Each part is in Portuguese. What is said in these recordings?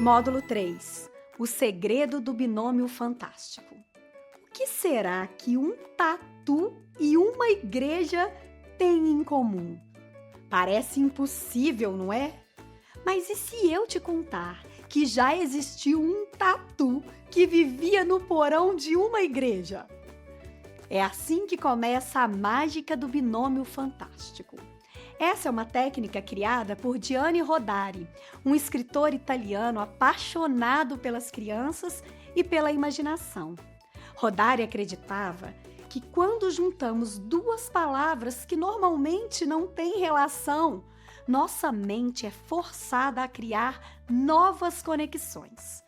Módulo 3. O segredo do binômio fantástico. O que será que um tatu e uma igreja têm em comum? Parece impossível, não é? Mas e se eu te contar que já existiu um tatu que vivia no porão de uma igreja? É assim que começa a mágica do binômio fantástico. Essa é uma técnica criada por Gianni Rodari, um escritor italiano apaixonado pelas crianças e pela imaginação. Rodari acreditava que quando juntamos duas palavras que normalmente não têm relação, nossa mente é forçada a criar novas conexões.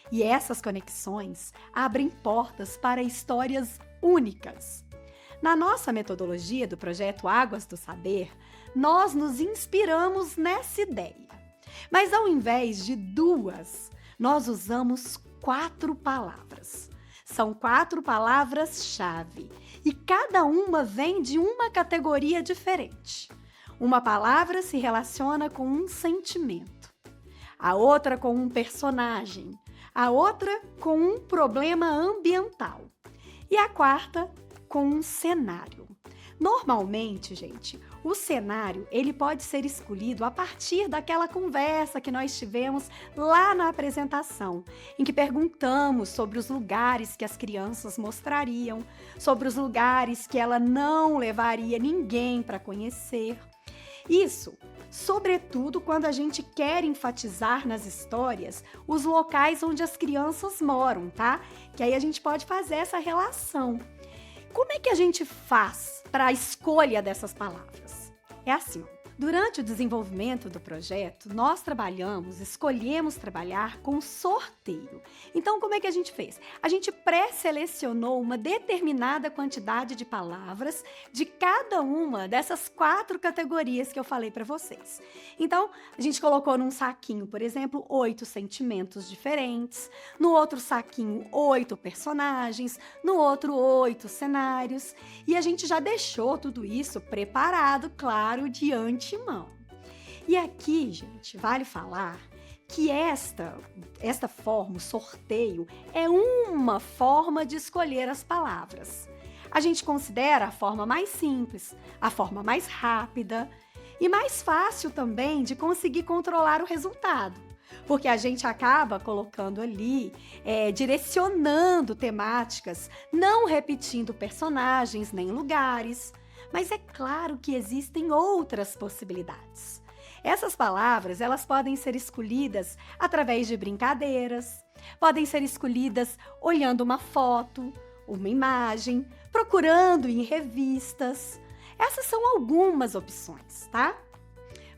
E essas conexões abrem portas para histórias únicas. Na nossa metodologia do projeto Águas do Saber, nós nos inspiramos nessa ideia. Mas ao invés de duas, nós usamos 4 palavras. São 4 palavras-chave e cada uma vem de uma categoria diferente. Uma palavra se relaciona com um sentimento, a outra com um personagem, a outra com um problema ambiental e a quarta com um cenário. Normalmente, gente, o cenário ele pode ser escolhido a partir daquela conversa que nós tivemos lá na apresentação, em que perguntamos sobre os lugares que as crianças mostrariam, sobre os lugares que ela não levaria ninguém para conhecer. Isso, sobretudo quando a gente quer enfatizar nas histórias os locais onde as crianças moram, tá? Que aí a gente pode fazer essa relação. Como é que a gente faz para a escolha dessas palavras? É assim, durante o desenvolvimento do projeto, nós escolhemos trabalhar com sorteio. Então, como é que a gente fez? A gente pré-selecionou uma determinada quantidade de palavras de cada uma dessas 4 categorias que eu falei para vocês. Então, a gente colocou num saquinho, por exemplo, 8 sentimentos diferentes, no outro saquinho 8 personagens, no outro 8 cenários, e a gente já deixou tudo isso preparado, claro, de antemão. E aqui, gente, vale falar que esta forma, o sorteio, é uma forma de escolher as palavras. A gente considera a forma mais simples, a forma mais rápida e mais fácil também de conseguir controlar o resultado, porque a gente acaba colocando ali, direcionando temáticas, não repetindo personagens nem lugares. Mas é claro que existem outras possibilidades. Essas palavras, elas podem ser escolhidas através de brincadeiras, podem ser escolhidas olhando uma foto, uma imagem, procurando em revistas. Essas são algumas opções, tá?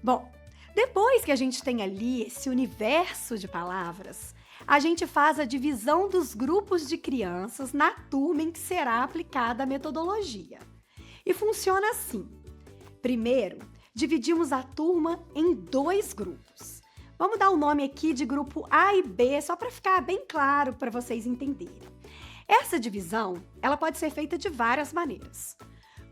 Bom, depois que a gente tem ali esse universo de palavras, a gente faz a divisão dos grupos de crianças na turma em que será aplicada a metodologia. E funciona assim. Primeiro, dividimos a turma em 2 grupos. Vamos dar o nome aqui de grupo A e B, só para ficar bem claro para vocês entenderem. Essa divisão, ela pode ser feita de várias maneiras,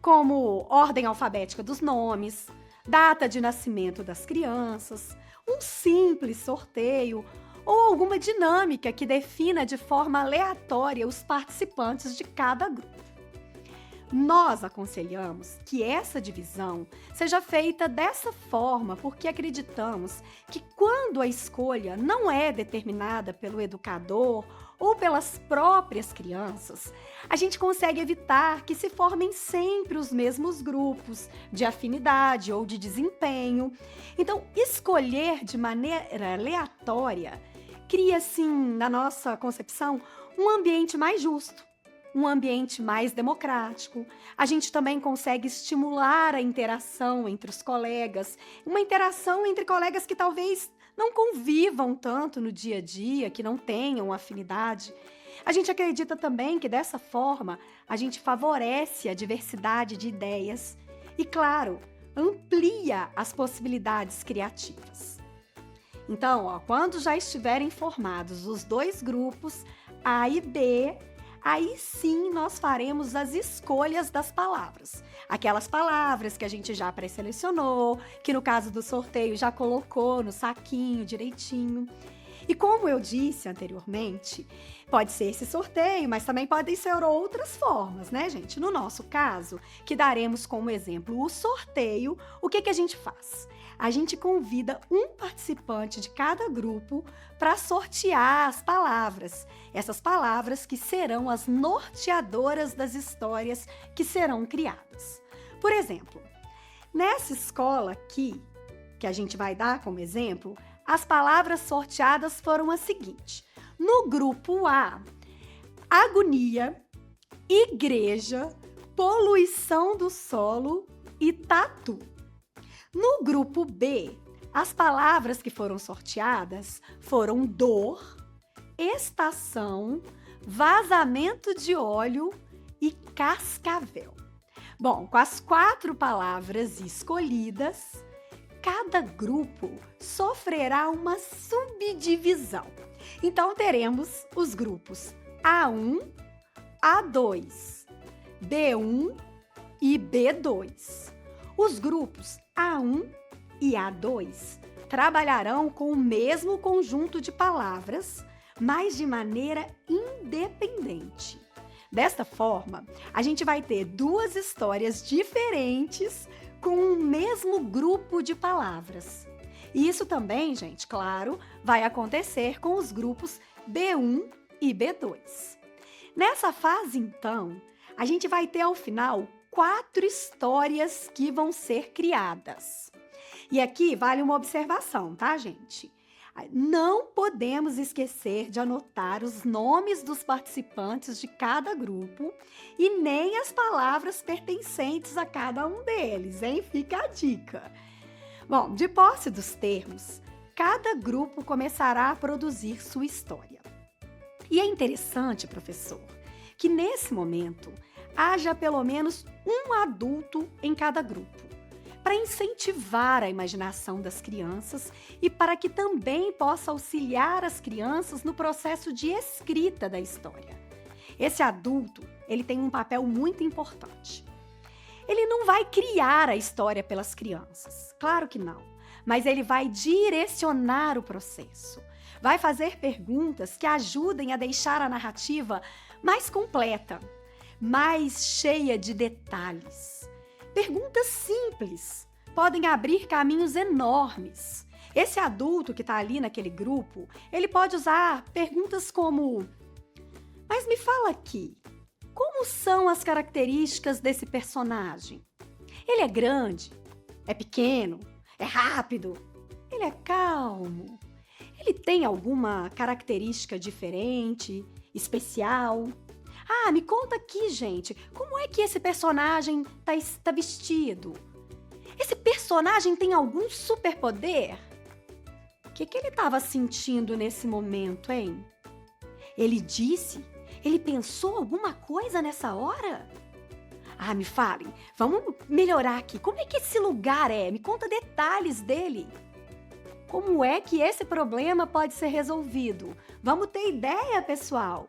como ordem alfabética dos nomes, data de nascimento das crianças, um simples sorteio ou alguma dinâmica que defina de forma aleatória os participantes de cada grupo. Nós aconselhamos que essa divisão seja feita dessa forma porque acreditamos que quando a escolha não é determinada pelo educador ou pelas próprias crianças, a gente consegue evitar que se formem sempre os mesmos grupos de afinidade ou de desempenho. Então, escolher de maneira aleatória cria, assim, na nossa concepção, um ambiente mais justo, um ambiente mais democrático. A gente também consegue estimular a interação entre os colegas, uma interação entre colegas que talvez não convivam tanto no dia a dia, que não tenham afinidade. A gente acredita também que dessa forma a gente favorece a diversidade de ideias e, claro, amplia as possibilidades criativas. Então, quando já estiverem formados os 2 grupos, A e B, aí sim nós faremos as escolhas das palavras. Aquelas palavras que a gente já pré-selecionou, que no caso do sorteio já colocou no saquinho direitinho. E como eu disse anteriormente, pode ser esse sorteio, mas também podem ser outras formas, né, gente? No nosso caso, que daremos como exemplo o sorteio, o que a gente faz? A gente convida um participante de cada grupo para sortear as palavras. Essas palavras que serão as norteadoras das histórias que serão criadas. Por exemplo, nessa escola aqui, que a gente vai dar como exemplo, as palavras sorteadas foram as seguintes. No grupo A, agonia, igreja, poluição do solo e tatu. No grupo B, as palavras que foram sorteadas foram dor, estação, vazamento de óleo e cascavel. Bom, com as 4 palavras escolhidas, cada grupo sofrerá uma subdivisão. Então, teremos os grupos A1, A2, B1 e B2. Os grupos A1 e A2 trabalharão com o mesmo conjunto de palavras, mas de maneira independente. Desta forma, a gente vai ter 2 histórias diferentes com o mesmo grupo de palavras. E isso também, gente, claro, vai acontecer com os grupos B1 e B2. Nessa fase, então, a gente vai ter ao final 4 histórias que vão ser criadas. E aqui vale uma observação, tá, gente? Não podemos esquecer de anotar os nomes dos participantes de cada grupo e nem as palavras pertencentes a cada um deles, hein? Fica a dica. Bom, de posse dos termos, cada grupo começará a produzir sua história. E é interessante, professor, que nesse momento haja pelo menos um adulto em cada grupo, para incentivar a imaginação das crianças e para que também possa auxiliar as crianças no processo de escrita da história. Esse adulto, ele tem um papel muito importante. Ele não vai criar a história pelas crianças, claro que não, mas ele vai direcionar o processo, vai fazer perguntas que ajudem a deixar a narrativa mais completa, mais cheia de detalhes. Perguntas simples podem abrir caminhos enormes. Esse adulto que está ali naquele grupo, ele pode usar perguntas como: mas me fala aqui, como são as características desse personagem? Ele é grande? É pequeno? É rápido? Ele é calmo? Ele tem alguma característica diferente, especial? Ah, me conta aqui, gente, como é que esse personagem tá vestido? Esse personagem tem algum superpoder? O que ele estava sentindo nesse momento, hein? Ele disse? Ele pensou alguma coisa nessa hora? Ah, me falem, vamos melhorar aqui. Como é que esse lugar é? Me conta detalhes dele. Como é que esse problema pode ser resolvido? Vamos ter ideia, pessoal?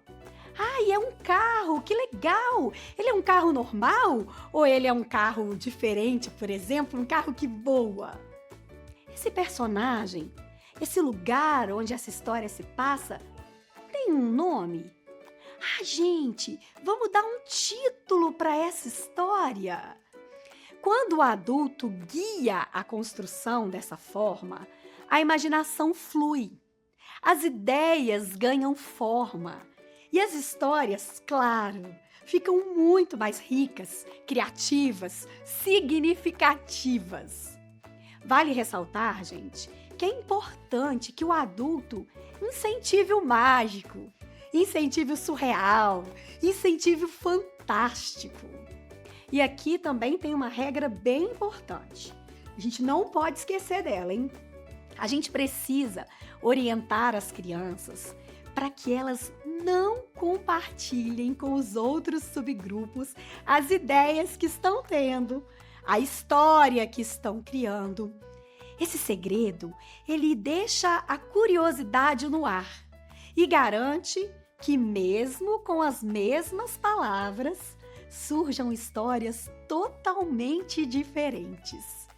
Ah, e é um carro, que legal! Ele é um carro normal? Ou ele é um carro diferente, por exemplo, um carro que voa? Esse personagem, esse lugar onde essa história se passa, tem um nome? Ah, gente, vamos dar um título para essa história. Quando o adulto guia a construção dessa forma, a imaginação flui, as ideias ganham forma e as histórias, claro, ficam muito mais ricas, criativas, significativas. Vale ressaltar, gente, que é importante que o adulto incentive o mágico, incentive o surreal, incentive o fantástico. E aqui também tem uma regra bem importante. A gente não pode esquecer dela, hein? A gente precisa orientar as crianças para que elas não compartilhem com os outros subgrupos as ideias que estão tendo, a história que estão criando. Esse segredo, ele deixa a curiosidade no ar e garante que mesmo com as mesmas palavras, surjam histórias totalmente diferentes.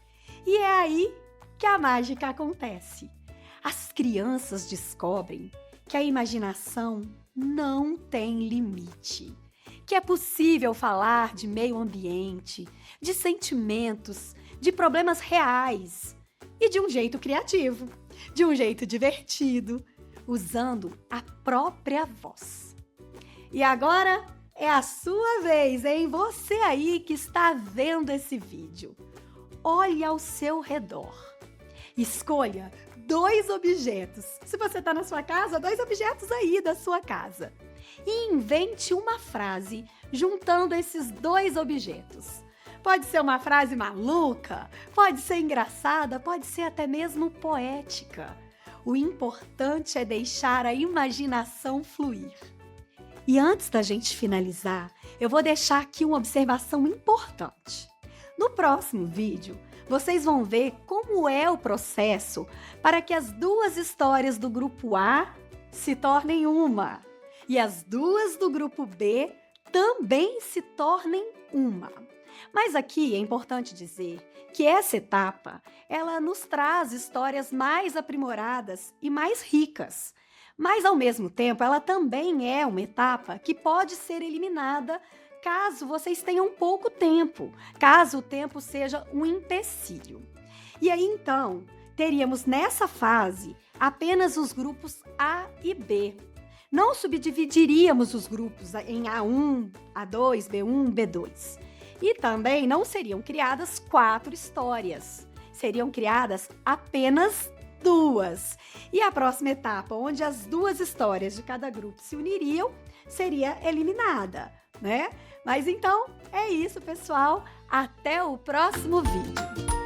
E é aí que a mágica acontece. as crianças descobrem que a imaginação não tem limite, que é possível falar de meio ambiente, de sentimentos, de problemas reais e de um jeito criativo, de um jeito divertido, usando a própria voz. E agora é a sua vez, hein? Você aí que está vendo esse vídeo. Olhe ao seu redor. Escolha 2 objetos. Se você está na sua casa, 2 objetos aí da sua casa. E invente uma frase juntando esses 2 objetos. Pode ser uma frase maluca, pode ser engraçada, pode ser até mesmo poética. O importante é deixar a imaginação fluir. E antes da gente finalizar, eu vou deixar aqui uma observação importante. No próximo vídeo, vocês vão ver como é o processo para que as 2 histórias do grupo A se tornem uma e as 2 do grupo B também se tornem uma. Mas aqui é importante dizer que essa etapa, ela nos traz histórias mais aprimoradas e mais ricas. Mas, ao mesmo tempo, ela também é uma etapa que pode ser eliminada caso vocês tenham pouco tempo, caso o tempo seja um empecilho. E aí, então, teríamos nessa fase apenas os grupos A e B. Não subdividiríamos os grupos em A1, A2, B1, B2. E também não seriam criadas 4 histórias. Seriam criadas apenas 2. E a próxima etapa, onde as 2 histórias de cada grupo se uniriam, seria eliminada, né? Mas então, é isso, pessoal. Até o próximo vídeo.